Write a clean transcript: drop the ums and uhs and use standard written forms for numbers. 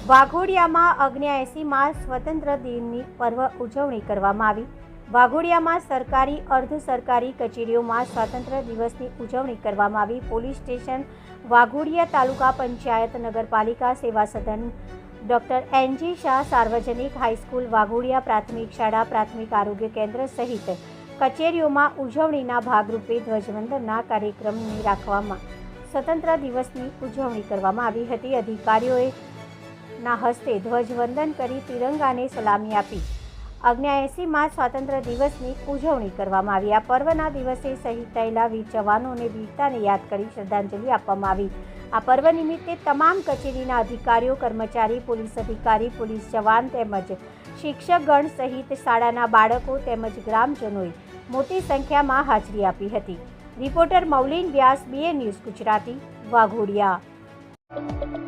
વાઘોડિયામાં 79માં સ્વતંત્ર દિનની પર્વ ઉજવણી કરવામાં આવી। વાઘોડિયામાં સરકારી અર્ધ સરકારી કચેરીઓમાં સ્વાતંત્ર્ય દિવસની ઉજવણી કરવામાં આવી। પોલીસ સ્ટેશન વાઘોડિયા, તાલુકા પંચાયત, નગરપાલિકા સેવા સદન, ડૉક્ટર એનજી શાહ સાર્વજનિક હાઈસ્કૂલ વાઘોડિયા, પ્રાથમિક શાળા, પ્રાથમિક આરોગ્ય કેન્દ્ર સહિત કચેરીઓમાં ઉજવણીના ભાગરૂપે ધ્વજવંદનના કાર્યક્રમની રાખવામાં સ્વતંત્ર દિવસની ઉજવણી કરવામાં આવી હતી। અધિકારીઓએ ના હસ્તે ધ્વજવંદન કરી તિરંગાને સલામી આપી 79માં સ્વાતંત્ર્ય દિવસની ઉજવણી કરવામાં આવી। આ પર્વના દિવસે શહીદ થયેલા વીર જવાનોને વીરતાને યાદ કરી શ્રદ્ધાંજલિ આપવામાં આવી। આ પર્વ નિમિત્તે તમામ કચેરીના અધિકારીઓ, કર્મચારી, પોલીસ અધિકારી, પોલીસ જવાન તેમજ શિક્ષકગણ સહિત શાળાના બાળકો તેમજ ગ્રામજનોએ મોટી સંખ્યામાં હાજરી આપી હતી। રિપોર્ટર મૌલિન વ્યાસ, BA ન્યૂઝ ગુજરાતી, વાઘોડિયા।